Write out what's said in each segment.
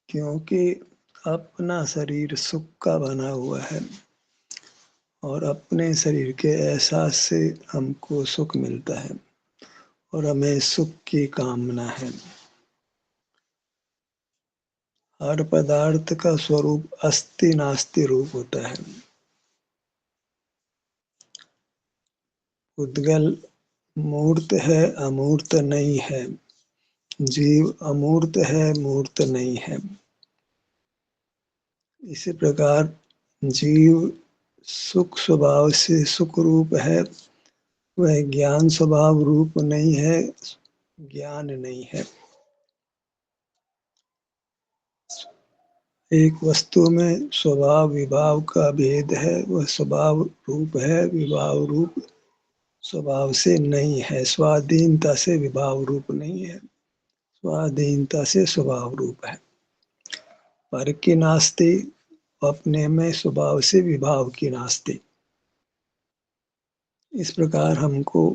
क्योंकि अपना शरीर सुख का बना हुआ है और अपने शरीर के एहसास से हमको सुख मिलता है और हमें सुख की कामना है। हर पदार्थ का स्वरूप अस्ति नास्ति रूप होता है। उद्गल मूर्त है, अमूर्त नहीं है। जीव अमूर्त है, मूर्त नहीं है। इसी प्रकार जीव सुख स्वभाव से सुख रूप है, वह ज्ञान स्वभाव रूप नहीं है, ज्ञान नहीं है। एक वस्तु में स्वभाव विभाव का भेद है, वह स्वभाव रूप है, विभाव रूप स्वभाव से नहीं है। स्वाधीनता से विभाव रूप नहीं है, स्वाधीनता से स्वभाव रूप है। पर की नास्ति, अपने में स्वभाव से विभाव की नास्ति। इस प्रकार हमको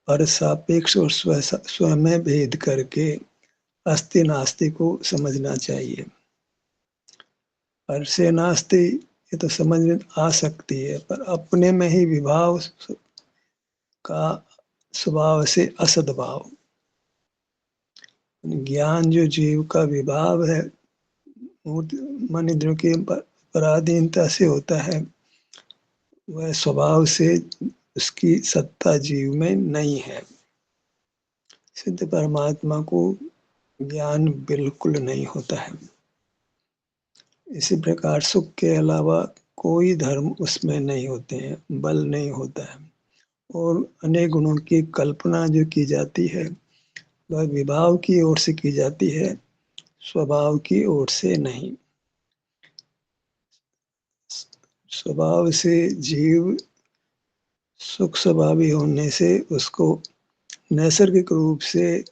पर सापेक्ष और स्वयं में भेद करके अस्ति नास्ति को समझना चाहिए। पर से नास्ति ये तो समझ में आ सकती है, पर अपने में ही विभाव का स्वभाव से असद्भाव। ज्ञान जो जीव का विभाव है, मन इंद्रियों की पराधीनता से होता है, वह स्वभाव से उसकी सत्ता जीव में नहीं है। सिद्ध परमात्मा को ज्ञान बिल्कुल नहीं होता है। इसी प्रकार सुख के अलावा कोई धर्म उसमें नहीं होते हैं, बल नहीं होता है। और अनेक गुणों की कल्पना जो की जाती है वह विभाव की ओर से की जाती है, स्वभाव की ओर से नहीं। स्वभाव से जीव सुख स्वभावी होने से उसको नैसर्गिक रूप से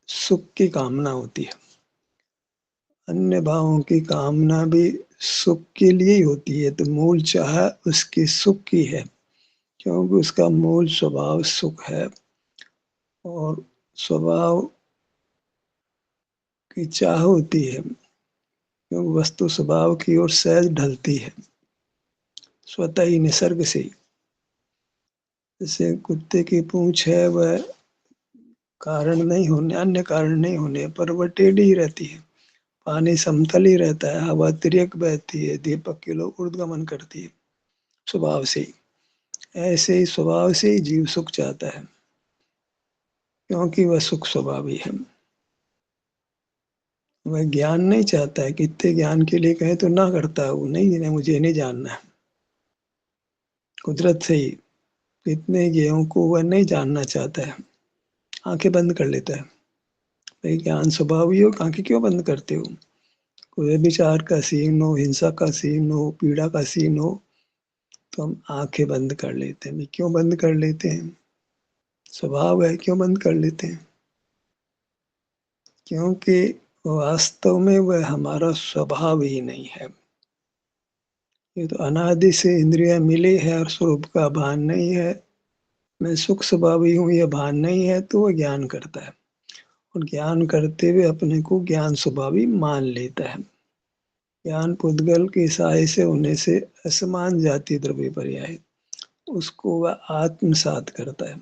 सुख की कामना होती है। अन्य भावों की कामना भी सुख के लिए ही होती है, तो मूल चाह उसकी सुख की है, क्योंकि उसका मूल स्वभाव सुख है और स्वभाव की चाह होती है, क्योंकि वस्तु स्वभाव की ओर सहज ढलती है स्वतः ही, निसर्ग से। जैसे कुत्ते की पूंछ है, वह कारण नहीं होने, अन्य कारण नहीं होने पर वह टेढ़ी ही रहती है। पानी समतल ही रहता है, हवा तिर्यक बहती है, दीपक की लो ऊर्ध्वगमन करती है स्वभाव से ही। ऐसे ही स्वभाव से ही जीव सुख चाहता है, क्योंकि वह सुख स्वभावी है। वह ज्ञान नहीं चाहता है। कितने ज्ञान के लिए कहे तो ना करता है वो, नहीं मुझे नहीं जानना है। कुदरत से ही कितने ज्ञों को वह नहीं जानना चाहता है, आंखें बंद कर लेता है। भाई ज्ञान स्वभावी हो, आंखें क्यों बंद करते हो? कोई विचार का सीन हो, हिंसा का सीन हो, पीड़ा का सीन हो, तो हम आंखें बंद कर लेते हैं। क्यों बंद कर लेते हैं? स्वभाव है, क्यों बंद कर लेते हैं? क्योंकि वास्तव में वह हमारा स्वभाव ही नहीं है। ये तो अनादि से इंद्रियां मिली है और स्वरूप का भान नहीं है। मैं सुख स्वभावी हूँ, यह भान नहीं है, तो वह ज्ञान करता है और ज्ञान करते हुए अपने को ज्ञान स्वभावी मान लेता है। ज्ञान पुद्गल के साय से होने से असमान जाति द्रव्य पर्याय, उसको वह आत्मसात करता है।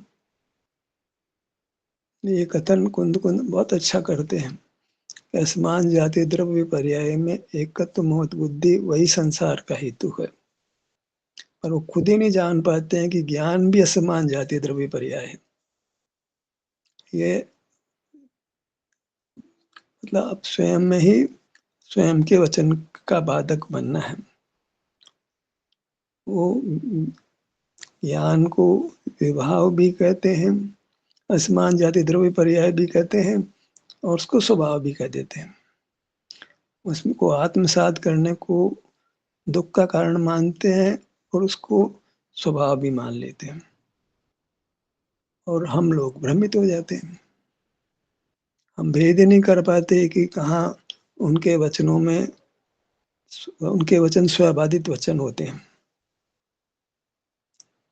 ये कथन कुंद कुंद बहुत अच्छा करते हैं। असमान जाति द्रव्य पर्याय में एकत्व महत बुद्धि वही संसार का हेतु है, पर वो खुद ही नहीं जान पाते हैं कि ज्ञान भी असमान जाति द्रव्य पर्याय है। ये मतलब अब स्वयं में ही स्वयं के वचन का बाधक बनना है। वो ज्ञान को विभाव भी कहते हैं, असमान जाति द्रव्य पर्याय भी कहते हैं और उसको स्वभाव भी कह देते हैं। उसको आत्मसात करने को दुख का कारण मानते हैं और उसको स्वभाव भी मान लेते हैं, और हम लोग भ्रमित हो जाते हैं। हम भेद ही नहीं कर पाते कि कहाँ उनके वचनों में, उनके वचन स्वबाधित वचन होते हैं।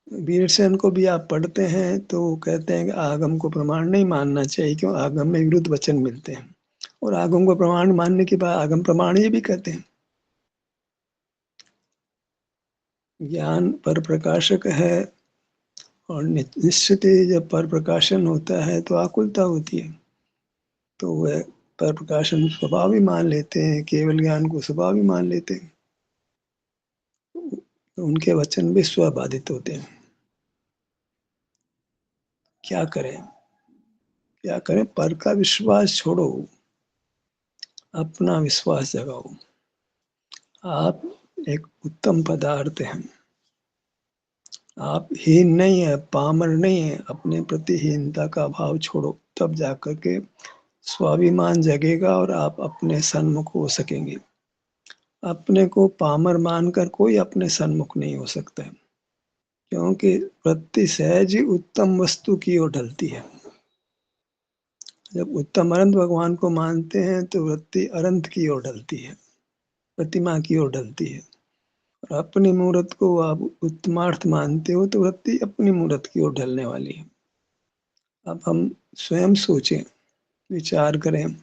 वीरसेन को भी आप पढ़ते हैं तो कहते हैं कि आगम को प्रमाण नहीं मानना चाहिए, क्यों? आगम में विरुद्ध वचन मिलते हैं और आगम को प्रमाण मानने के बाद आगम प्रमाण ये भी कहते हैं। ज्ञान पर प्रकाशक है और निश्चित ही जब पर प्रकाशन होता है तो आकुलता होती है, तो वह पर प्रकाशन स्वभाव ही मान लेते हैं, केवल ज्ञान को स्वभाव ही मान लेते हैं, तो उनके वचन भी स्वबाधित होते हैं। क्या करें, क्या करें? पर का विश्वास छोड़ो, अपना विश्वास जगाओ। आप एक उत्तम पदार्थ हैं, आप हीन नहीं है, पामर नहीं है। अपने प्रति हीनता का भाव छोड़ो, तब जाकर के स्वाभिमान जगेगा और आप अपने सन्मुख हो सकेंगे। अपने को पामर मानकर कोई अपने सन्मुख नहीं हो सकता है, क्योंकि वृत्ति सहज ही उत्तम वस्तु की ओर ढलती है। जब उत्तम अनंत भगवान को मानते हैं तो वृत्ति अनंत की ओर ढलती है, प्रतिमा की ओर ढलती है। और अपनी मूर्त को आप उत्तमार्थ मानते हो तो वृत्ति अपनी मूर्त की ओर ढलने वाली है। अब हम स्वयं सोचें, विचार करें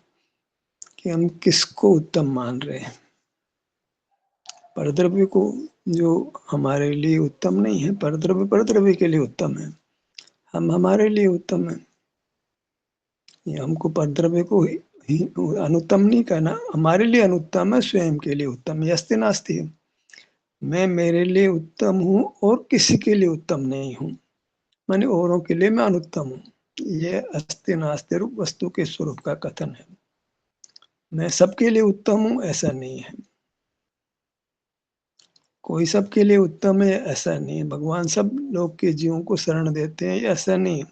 कि हम किसको उत्तम मान रहे हैं। परद्रव्य को, जो हमारे लिए उत्तम नहीं है। परद्रव्य परद्रव्य के लिए उत्तम है, हम हमारे लिए उत्तम है। ये हमको परद्रव्य को ही अनुत्तम नहीं कहना, हमारे लिए अनुत्तम है, स्वयं के लिए उत्तम है। अस्ति नास्ति है, मैं मेरे लिए उत्तम हूँ और किसी के लिए उत्तम नहीं हूँ, माने औरों के लिए मैं अनुत्तम हूँ। ये अस्ति नास्ति रूप वस्तु के स्वरूप का कथन है। मैं सबके लिए उत्तम हूँ ऐसा नहीं है, कोई सबके लिए उत्तम है ऐसा नहीं है। भगवान सब लोग के जीवों को शरण देते हैं ऐसा नहीं है,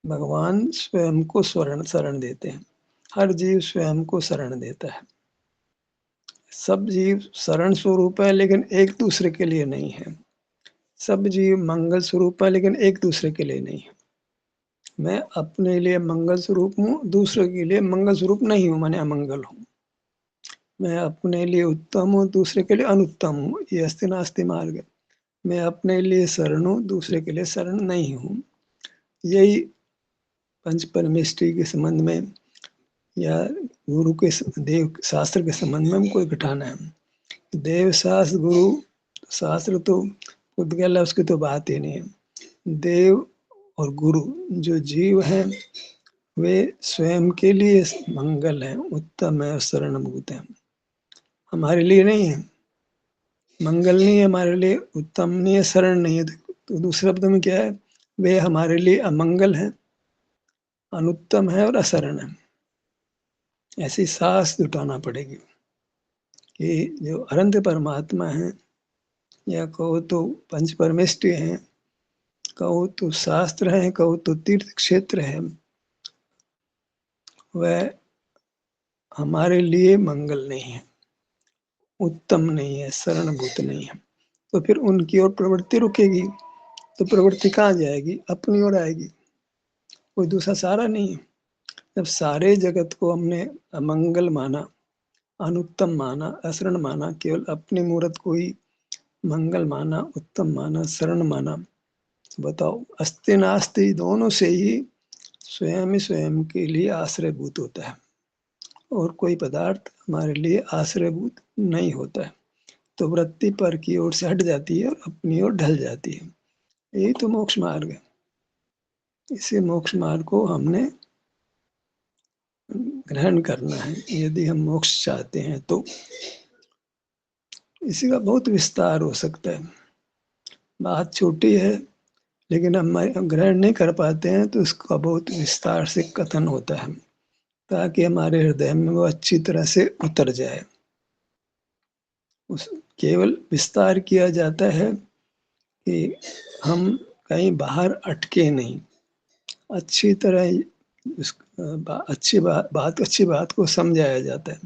भगवान स्वयं को शरण देते हैं। हर जीव स्वयं को शरण देता है। सब जीव शरण स्वरूप है लेकिन एक दूसरे के लिए नहीं है। सब जीव मंगल स्वरूप है लेकिन एक दूसरे के लिए नहीं है। मैं अपने लिए मंगल स्वरूप हूँ, दूसरे के लिए मंगल स्वरूप नहीं हूँ, माने अमंगल हूँ। मैं अपने लिए उत्तम हूँ, दूसरे के लिए अनुत्तम हूँ। ये अस्ति नास्ति मार्ग है। मैं अपने लिए शरण हूँ, दूसरे के लिए शरण नहीं हूँ। यही पंच परमेष्टि के संबंध में या गुरु के देव शास्त्र के संबंध में हमको घटाना है। देव शास्त्र गुरु शास्त्र तो उद्गल है, उसकी तो बात ही नहीं है। देव और गुरु जो जीव हैं वे स्वयं के लिए मंगल है, उत्तम है, शरणभूत है, हमारे लिए नहीं है। मंगल नहीं है हमारे लिए, उत्तम नहीं है, शरण नहीं है। तो दूसरे शब्द में क्या है, वे हमारे लिए अमंगल है, अनुत्तम है और अशरण है। ऐसी सास जुटाना पड़ेगी कि जो अनंत परमात्मा है, या कहो तो पंच परमेष्टि है, कहो तो शास्त्र है, कहो तो तीर्थ क्षेत्र है, वह हमारे लिए मंगल नहीं है, उत्तम नहीं है, शरणभूत नहीं है। तो फिर उनकी ओर प्रवृत्ति रुकेगी, तो प्रवृत्ति कहाँ जाएगी? अपनी ओर आएगी, कोई दूसरा सहारा नहीं है। जब सारे जगत को हमने अमंगल माना, अनुत्तम माना, अशरण माना, केवल अपनी मूर्त को ही मंगल माना, उत्तम माना, शरण माना, बताओ अस्ति नास्ति दोनों से ही स्वयं के लिए आश्रयभूत होता है, और कोई पदार्थ हमारे लिए आश्रयभूत नहीं होता है। तो वृत्ति पर की ओर से हट जाती है और अपनी ओर ढल जाती है। यही तो मोक्ष मार्ग है। इसी मोक्ष मार्ग को हमने ग्रहण करना है यदि हम मोक्ष चाहते हैं तो। इसी का बहुत विस्तार हो सकता है, बात छोटी है लेकिन हम ग्रहण नहीं कर पाते हैं तो इसका बहुत विस्तार से कथन होता है, ताकि हमारे हृदय में वो अच्छी तरह से उतर जाए। उस केवल विस्तार किया जाता है कि हम कहीं बाहर अटके नहीं, अच्छी तरह अच्छी बात को समझाया जाता है।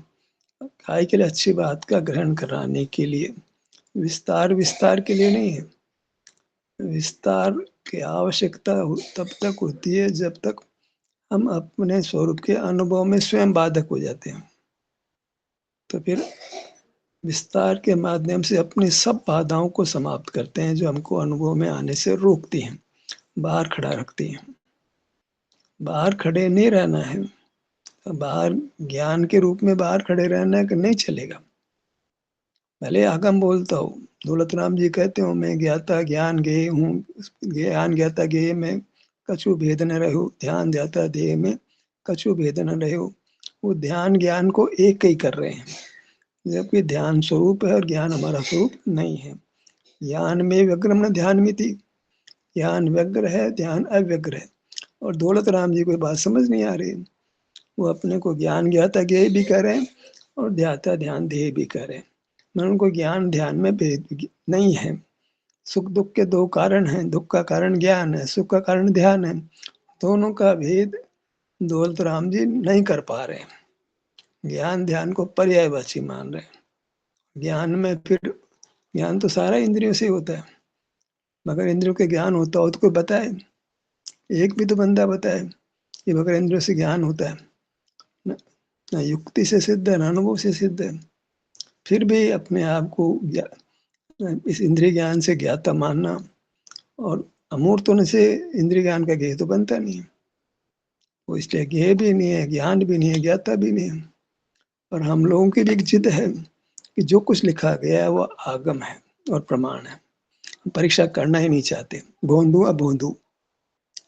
काय के लिए? अच्छी बात का ग्रहण कराने के लिए, विस्तार के लिए नहीं है। विस्तार की आवश्यकता तब तक होती है जब तक हम अपने स्वरूप के अनुभव में स्वयं बाधक हो जाते हैं। तो फिर विस्तार के माध्यम से अपनी सब बाधाओं को समाप्त करते हैं जो हमको अनुभव में आने से रोकती हैं, बाहर खड़ा रखती हैं। बाहर खड़े नहीं रहना है, बाहर ज्ञान के रूप में बाहर खड़े रहना कि नहीं चलेगा। भले आगम बोलता हूँ, दौलत राम जी कहते हो मैं ज्ञाता ज्ञान गे हूँ, ज्ञान ज्ञाता गे में कछु भेद न रहो, ध्यान ध्याता देह में कछु भेद न रहो। वो ध्यान ज्ञान को एक ही कर रहे हैं, जबकि ध्यान स्वरूप है और ज्ञान हमारा स्वरूप नहीं है। ज्ञान में व्यग्रम न ध्यान में थी, ज्ञान व्यग्र है, ध्यान अव्यग्र है। और दौलत राम जी को बात समझ नहीं आ रही, वो अपने को ज्ञान ज्ञाता ज्ञेय भी कह रहे हैं और ध्याता ध्यान देह भी कह रहे हैं। मैं उनको ज्ञान ध्यान में भेद नहीं है। सुख दुख के दो कारण हैं, दुख का कारण ज्ञान है, सुख का कारण ध्यान है। दोनों का भेद दौलत राम जी नहीं कर पा रहे। ज्ञान ध्यान को पर्यायवाची मान रहे। ज्ञान में फिर ज्ञान तो सारा इंद्रियों से होता है, मगर इंद्रियों के ज्ञान होता हो तो कोई बताए, एक भी तो बंदा बताए कि मगर इंद्रियों से ज्ञान होता है। न युक्ति से सिद्ध है, न अनुभव से सिद्ध है। फिर भी अपने आप को इस इंद्रिय ज्ञान से ज्ञाता मानना, और अमूर्त होने से इंद्रिय ज्ञान का ज्ञेय तो बनता नहीं है। वो इसलिए ज्ञेय भी नहीं है, ज्ञान भी नहीं है, ज्ञाता भी नहीं है। और हम लोगों की भी एक जिद है कि जो कुछ लिखा गया है वो आगम है और प्रमाण है, परीक्षा करना ही नहीं चाहते। भोंदू अभोंदू,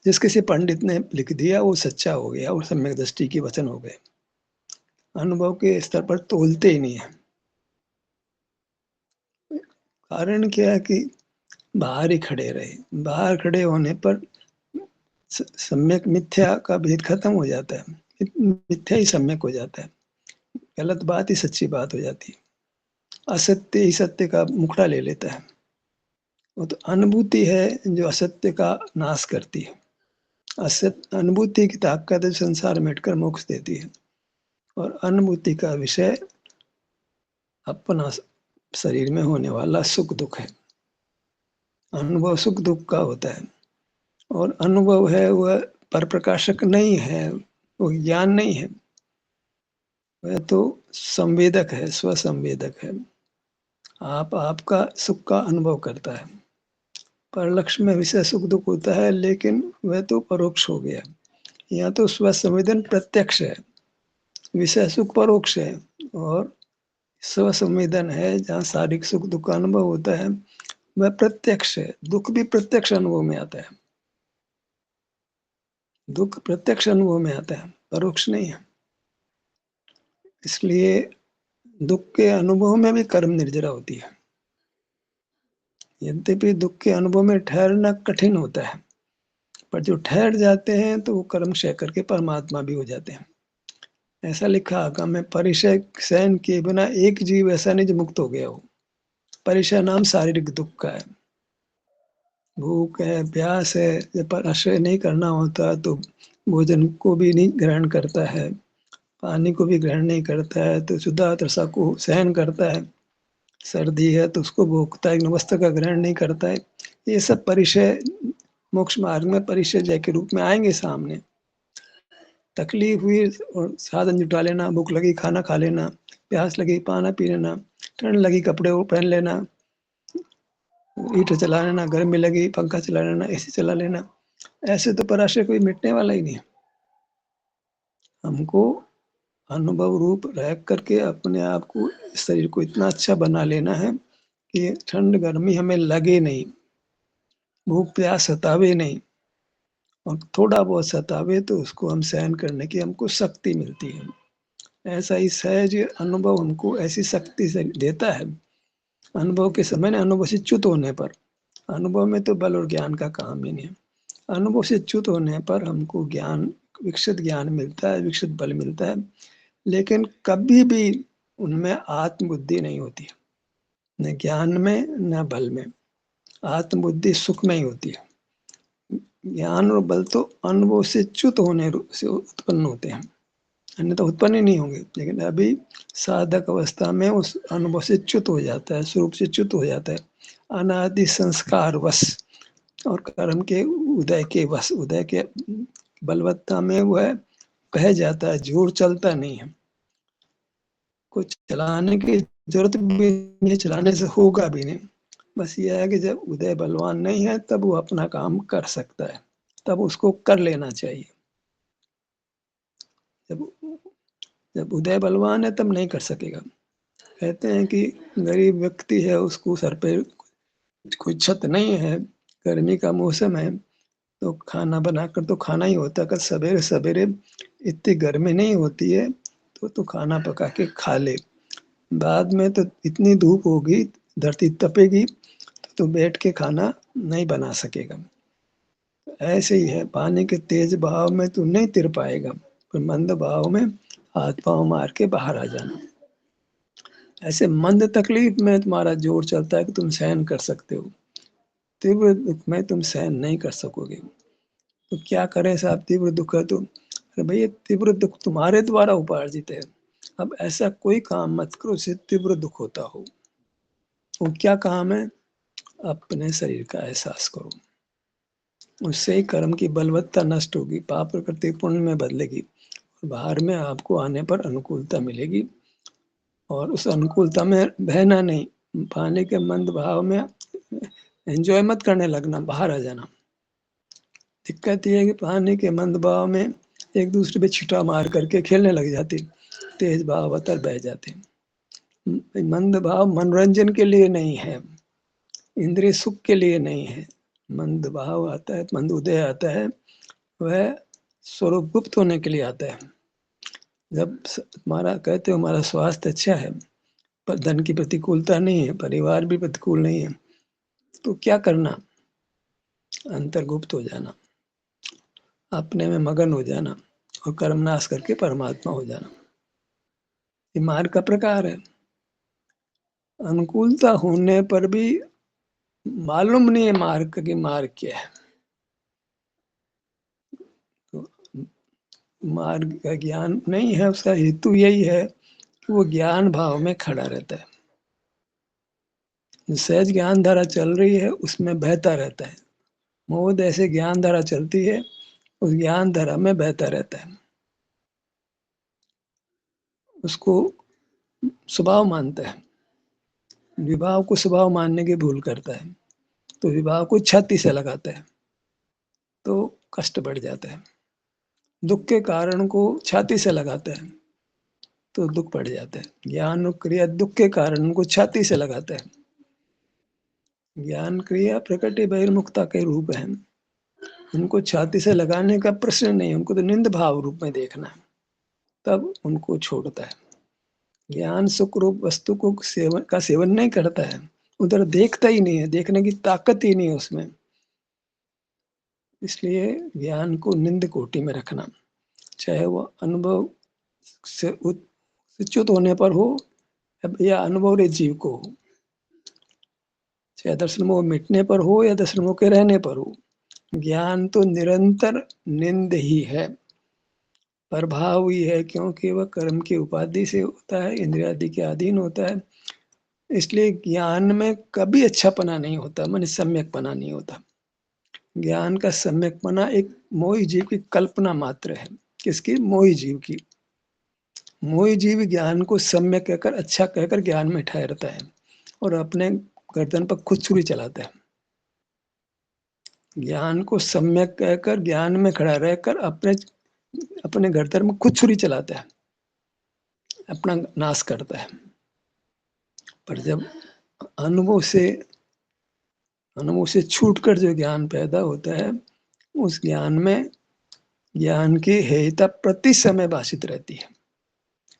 जिस किसी पंडित ने लिख दिया वो सच्चा हो गया और सम्यक दृष्टि के वचन हो गए। अनुभव के स्तर पर तोलते ही नहीं है। कारण क्या है कि बाहर ही खड़े रहे, बाहर खड़े होने पर सम्यक मिथ्या का भेद खत्म हो जाता है, मिथ्या ही सम्यक हो जाता है, गलत बात ही सच्ची बात हो जाती है, असत्य ही सत्य का मुखड़ा ले लेता है। वो तो अनुभूति है जो असत्य का नाश करती है। असत्य अनुभूति की ताकत संसार में हटकर मोक्ष देती है, और अनुभूति का विषय अपना शरीर में होने वाला सुख दुख है। अनुभव सुख दुख का होता है, और अनुभव है वह पर प्रकाशक नहीं है, वो ज्ञान नहीं है, वह तो संवेदक है, स्वसंवेदक है। आपका सुख का अनुभव करता है। पर लक्ष्य में विषय सुख दुख होता है, लेकिन वह तो परोक्ष हो गया। यहाँ तो स्वसंवेदन प्रत्यक्ष है, विषय सुख परोक्ष है, और स्वसंवेदन है जहाँ शारीरिक सुख दुख का अनुभव होता है वह प्रत्यक्ष है। दुख भी प्रत्यक्ष अनुभव में आता है, दुख प्रत्यक्ष अनुभव में आता है, परोक्ष नहीं है। इसलिए दुख के अनुभव में भी कर्म निर्जरा होती है। यद्यपि दुख के अनुभव में ठहरना कठिन होता है, पर जो ठहर जाते हैं तो वो कर्म क्षय करके परमात्मा भी हो जाते हैं। ऐसा लिखा आगम में, परिचय सहन किए बिना एक जीव ऐसा नहीं जो मुक्त हो गया हो। परिचय नाम शारीरिक दुख का है, भूख है, प्यास है, जब आश्रय नहीं करना होता तो भोजन को भी नहीं ग्रहण करता है, पानी को भी ग्रहण नहीं करता है तो क्षुधा तृषा को सहन करता है, सर्दी है तो उसको भोगता है, वस्त्र का ग्रहण नहीं करता है। ये सब परिचय मोक्ष मार्ग में परिचय जय के रूप में आएंगे सामने। तकलीफ हुई और साधन जुटा लेना, भूख लगी खाना खा लेना, प्यास लगी पाना पी लेना, ठंड लगी कपड़े वो पहन लेना, हीटर चला लेना, गर्मी लगी पंखा चला लेना, एसी चला लेना, ऐसे तो पराशय कोई मिटने वाला ही नहीं है। हमको अनुभव रूप रह करके अपने आप को, शरीर को इतना अच्छा बना लेना है कि ठंड गर्मी हमें लगे नहीं, भूख प्यास सतावे नहीं, और थोड़ा बहुत सतावे तो उसको हम सहन करने की हमको शक्ति मिलती है। ऐसा ही सहज अनुभव हमको ऐसी शक्ति से देता है। अनुभव के समय ने अनुभव से च्युत होने पर, अनुभव में तो बल और ज्ञान का काम ही नहीं है, अनुभव से च्युत होने पर हमको ज्ञान, विकसित ज्ञान मिलता है, विकसित बल मिलता है, लेकिन कभी भी उनमें आत्मबुद्धि नहीं होती, न ज्ञान में न बल में। आत्मबुद्धि सुख में ही होती है। ज्ञान और बल तो अनुभव से च्युत होने से उत्पन्न होते हैं, अन्यथा उत्पन्न ही नहीं होंगे। लेकिन अभी साधक अवस्था में उस अनुभव से च्युत हो जाता है, स्वरूप से च्युत हो जाता है, अनादि संस्कार वश और कर्म के उदय के वश, उदय के बलवत्ता में वह कह जाता है, जोर चलता नहीं है, कुछ चलाने की जरूरत भी नहीं, चलाने से होगा भी नहीं। बस यह है कि जब उदय बलवान नहीं है तब वो अपना काम कर सकता है, तब उसको कर लेना चाहिए। जब जब उदय बलवान है तब नहीं कर सकेगा। कहते हैं कि गरीब व्यक्ति है, उसको सर पे कोई छत नहीं है, गर्मी का मौसम है, तो खाना बनाकर तो खाना ही होता है। कल सवेरे-सवेरे इतनी गर्मी नहीं होती है, तो खाना पका के खा ले। बाद में तो इतनी धूप होगी, धरती तपेगी, तो बैठ के खाना नहीं बना सकेगा। ऐसे ही है, पानी के तेज बहाव में तू नहीं तिर पाएगा, पर मंद बहाव में हाथ-पाँव मार के बाहर आ जाना। ऐसे मंद तकलीफ में तुम्हारा जोर चलता है कि तुम सहन कर सकते हो। तीव्र दुःख में तुम सहन नहीं कर सकोगे। तो क्या करें साहब, तीव्र दुःख है तो, अरे भैया तीव्र दुःख तुम्हारे द्वारा उपार्जित है। अब ऐसा कोई काम मत करो जिससे तीव्र दुःख होता हो। वो क्या काम है? अपने शरीर का एहसास करो। उससे ही कर्म की बलवत्ता नष्ट होगी, पाप प्रकृति पुण्य में बदलेगी, बाहर में आपको आने पर अनुकूलता मिलेगी। और उस अनुकूलता में बहना नहीं, पानी के मंद भाव में एंजॉय मत करने लगना, बाहर आ जाना। दिक्कत ये है कि पानी के मंद बहाव में एक दूसरे पे छिटा मार करके खेलने लग जाते, तेज बहाव अतर बह जाते। मंद भाव मनोरंजन के लिए नहीं है, इंद्रिय सुख के लिए नहीं है। मंद भाव आता है, मंद उदय आता है, वह स्वरूप गुप्त होने के लिए आता है। जब तुम्हारा कहते हो हमारा स्वास्थ्य अच्छा है, पर धन की प्रतिकूलता नहीं है, परिवार भी प्रतिकूल नहीं है, तो क्या करना? अंतर्गुप्त हो जाना, अपने में मगन हो जाना और कर्म नाश करके परमात्मा हो जाना। ये मार्ग का प्रकार है। अनुकूलता होने पर भी मालूम नहीं है मार्ग की मार्ग क्या है। तो मार्ग का ज्ञान नहीं है, उसका हेतु यही है कि वो ज्ञान भाव में खड़ा रहता है। सहज ज्ञान धारा चल रही है, उसमें बहता रहता है। मोह ऐसे ज्ञान धारा चलती है, उस ज्ञान धारा में बहता रहता है। उसको स्वभाव मानता है, विभाव को स्वभाव मानने की भूल करता है, तो विभाव को छाती से लगाता है, तो कष्ट बढ़ जाता है। दुख के कारण को छाती से लगाता है, तो दुख बढ़ जाता है। ज्ञान क्रिया दुख के कारण को छाती से लगाता है। ज्ञान क्रिया प्रकृति बहिर्मुखता के रूप है, उनको छाती से लगाने का प्रश्न नहीं, उनको तो निंद भाव रूप में देखना है, तब उनको छोड़ता है। ज्ञान सुख रूप वस्तु को सेवन नहीं करता है, उधर देखता ही नहीं है, देखने की ताकत ही नहीं है उसमें। इसलिए ज्ञान को निंद कोटि में रखना, चाहे वो अनुभव से च्युत होने पर हो या अनुभव रहित जीव को हो, चाहे दर्शन मोह मिटने पर हो या दर्शन मोह के रहने पर हो। ज्ञान तो निरंतर निंद ही है, प्रभाव ही है, क्योंकि वह कर्म की उपाधि से होता है, इंद्रियादि के अधीन होता है। इसलिए ज्ञान में कभी अच्छापना नहीं होता, मन सम्यकपना नहीं होता। ज्ञान का सम्यकपना एक मोही जीव की कल्पना मात्र है। किसकी? मोही जीव की। मोही जीव ज्ञान को सम्यक कहकर, अच्छा कहकर ज्ञान में ठहरता है और अपने गर्दन पर खुद छुरी चलाता है। ज्ञान को सम्यक कहकर ज्ञान में खड़ा रहकर अपने अपने गर्दन में खुद छुरी चलाता है, अपना नाश करता है। पर जब अनुभव से अनुभव से छूटकर जो ज्ञान पैदा होता है, उस ज्ञान में ज्ञान की हेयता प्रति समय भाषित रहती है।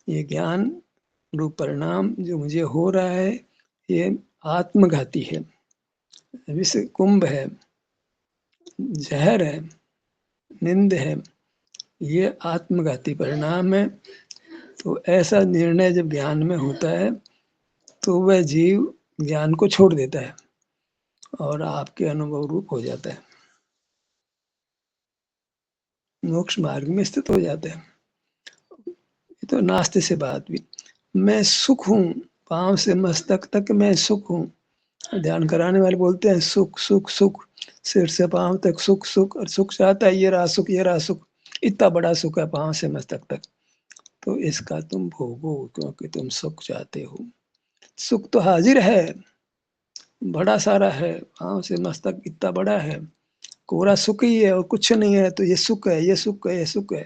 ये ज्ञान रूप परिणाम जो मुझे हो रहा है, ये आत्मघाती है, विष कुंभ है, जहर है, निंद है, ये आत्मघाती परिणाम है। तो ऐसा निर्णय जब ज्ञान में होता है, तो वह जीव ज्ञान को छोड़ देता है और आपके अनुभव रूप हो जाता है, मोक्ष मार्ग में स्थित हो जाता है। ये तो नास्ते से बात भी, मैं सुख हूँ, पांव से मस्तक तक मैं सुख हूँ। ध्यान कराने वाले बोलते हैं सुख सुख सुख, सिर से पांव तक सुख सुख, और सुख चाहता है ये रहा सुख, ये रहा सुख, इतना बड़ा सुख है पांव से मस्तक तक। तो इसका तुम भोगो, क्योंकि तुम सुख चाहते हो। सुख तो हाजिर है, बड़ा सारा है, पांव से मस्तक इतना बड़ा है, कोरा सुख ही है और कुछ नहीं है, तो ये सुख है, ये सुख है, ये सुख है।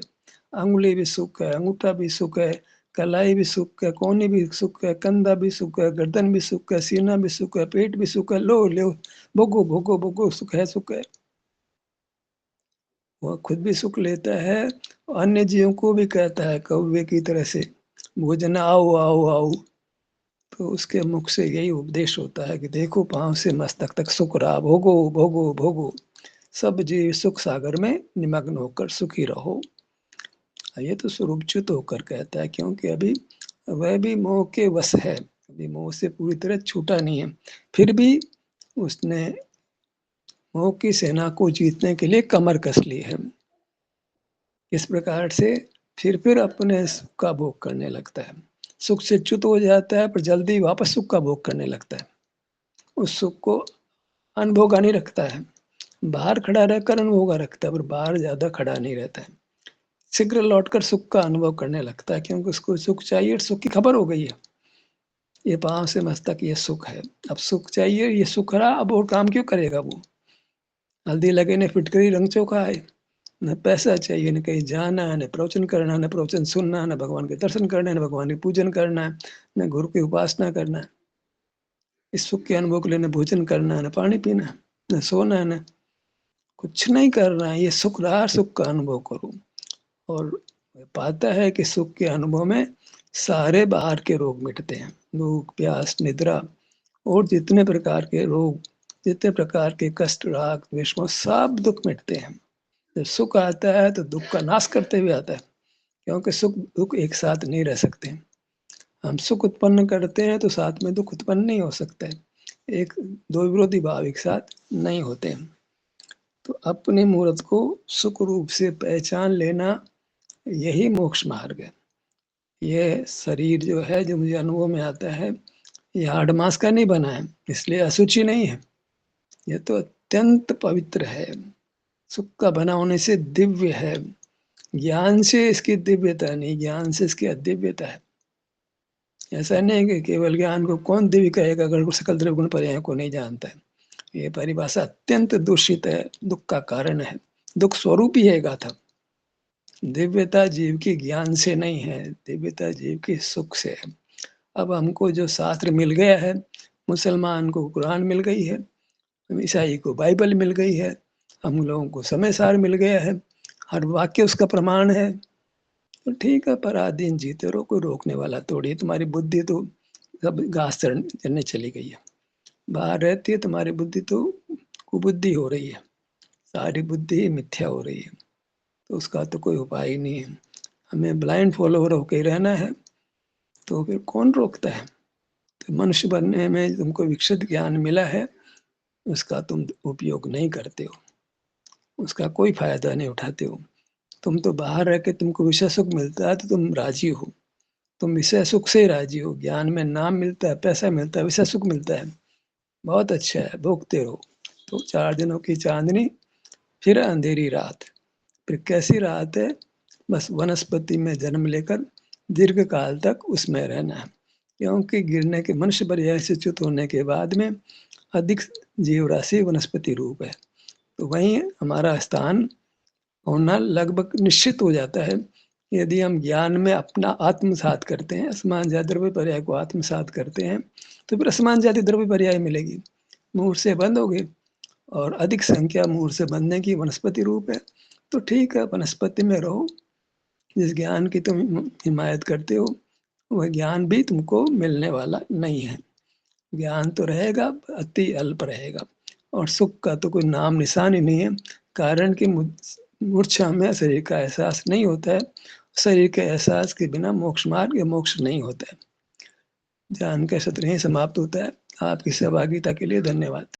अंगुली भी सुख है, अंगूठा भी सुख है, कलाई भी सुख है, कोहनी भी सुख है, कंधा भी सुख है, गर्दन भी सुख है, सीना भी सुख है, पेट भी सुख है। लो भोगो भोगो भोगो, सुख है सुख है। वह खुद भी सुख लेता है, अन्य जीवों को भी कहता है कौवे की तरह से, भोजन आओ आओ आओ। तो उसके मुख से यही उपदेश होता है कि देखो पांव से मस्तक तक सुख रहा, भोगो भोगो भोगो, सब जीव सुख सागर में निमग्न होकर सुखी रहो। ये तो स्वरूपच्युत होकर कहता है, क्योंकि अभी वह भी मोह के वश है, अभी मोह से पूरी तरह छूटा नहीं है। फिर भी उसने मोह की सेना को जीतने के लिए कमर कस ली है। इस प्रकार से फिर अपने सुख का भोग करने लगता है, सुख से च्युत हो जाता है पर जल्दी वापस सुख का भोग करने लगता है। उस सुख को अनुभोगा नहीं रखता है, बाहर खड़ा रहकर अनुभोगा रखता है, पर बाहर ज्यादा खड़ा नहीं रहता है। शीघ्र लौटकर सुख का अनुभव करने लगता है, क्योंकि उसको सुख चाहिए और सुख की खबर हो गई है। ये पांव से मस्तक ये सुख है, अब सुख चाहिए, ये सुख रहा, अब और काम क्यों करेगा वो। हल्दी लगे ने फिटकरी रंग चोखा है, न पैसा चाहिए, न कहीं जाना है, न प्रवचन करना है, न प्रवचन सुनना है, न भगवान के दर्शन करना है, न भगवान के पूजन करना है, न गुरु की उपासना करना है। इस सुख के अनुभव के लिए न भोजन करना है, न पानी पीना है, न सोना है, न कुछ नहीं करना है। ये सुख रहा, सुख का अनुभव करो। और पाता है कि सुख के अनुभव में सारे बाहर के रोग मिटते हैं, भूख प्यास निद्रा और जितने प्रकार के रोग, जितने प्रकार के कष्ट राग द्वेष मोह, सब दुख मिटते हैं। जब सुख आता है तो दुख का नाश करते हुए आता है, क्योंकि सुख दुख एक साथ नहीं रह सकते। हम सुख उत्पन्न करते हैं तो साथ में दुख उत्पन्न नहीं हो सकता है, एक दो विरोधी भाव एक साथ नहीं होते। तो अपने मूर्त को सुख रूप से पहचान लेना, यही मोक्ष मार्ग है। ये शरीर जो है, जो मुझे अनुभव में आता है, ये हाड़ मांस का नहीं बना है, इसलिए अशुचि नहीं है। ये तो अत्यंत पवित्र है, सुख का बना होने से दिव्य है। ज्ञान से इसकी दिव्यता नहीं, ज्ञान से इसकी अदिव्यता है। ऐसा नहीं कि केवल ज्ञान को कौन दिव्य कहेगा अगर वो सकल द्रव्य गुण पर्यायों को नहीं जानता है। ये परिभाषा अत्यंत दूषित है, दुख का कारण है, दुख स्वरूप ही है गाथा। दिव्यता जीव की ज्ञान से नहीं है, दिव्यता जीव की सुख से है। अब हमको जो शास्त्र मिल गया है, मुसलमान को कुरान मिल गई है, ईसाई को बाइबल मिल गई है, हम लोगों को समय सार मिल गया है, हर वाक्य उसका प्रमाण है। तो ठीक है, पराधीन जीते रहो, कोई रोकने वाला थोड़ी। तुम्हारी बुद्धि तो सब घास चरने चली गई है, बाहर रहती है तुम्हारी बुद्धि तो कुबुद्धि हो रही है, सारी बुद्धि मिथ्या हो रही है। तो उसका तो कोई उपाय ही नहीं है। हमें ब्लाइंड फॉलोवर होकर रहना है, तो फिर कौन रोकता है। तो मनुष्य बनने में तुमको विकसित ज्ञान मिला है, उसका तुम उपयोग नहीं करते हो, उसका कोई फायदा नहीं उठाते हो। तुम तो बाहर रह के तुमको विषय सुख मिलता है तो तुम राजी हो, तुम विषय सुख से ही राजी हो। ज्ञान में नाम मिलता है, पैसा मिलता है, विषय सुख मिलता है, बहुत अच्छा है, भोगते रहो। तो 4 दिनों की चांदनी, फिर अंधेरी रात। फिर कैसी रात है, बस वनस्पति में जन्म लेकर दीर्घ काल तक उसमें रहना है, क्योंकि गिरने के मनुष्य पर्याय से च्युत होने के बाद में अधिक जीव राशि वनस्पति रूप है, तो वहीं हमारा स्थान होना लगभग निश्चित हो जाता है। यदि हम ज्ञान में अपना आत्मसात करते हैं, असमान जाति द्रव्य पर्याय को आत्मसात करते हैं, तो फिर असमान जाति द्रव्य पर्याय मिलेगी, मूर्ख से बंद होगी। और अधिक संख्या मूर्ख से बंधने की वनस्पति रूप है। तो ठीक है, वनस्पति में रहो। जिस ज्ञान की तुम हिमायत करते हो, वह ज्ञान भी तुमको मिलने वाला नहीं है। ज्ञान तो रहेगा, अति अल्प रहेगा, और सुख का तो कोई नाम निशान ही नहीं है। कारण कि मूर्छा में शरीर का एहसास नहीं होता है, शरीर के एहसास के बिना मोक्ष मार्ग या मोक्ष नहीं होता है। ध्यान का सत्र यहीं समाप्त होता है। आपकी सहभागिता के लिए धन्यवाद।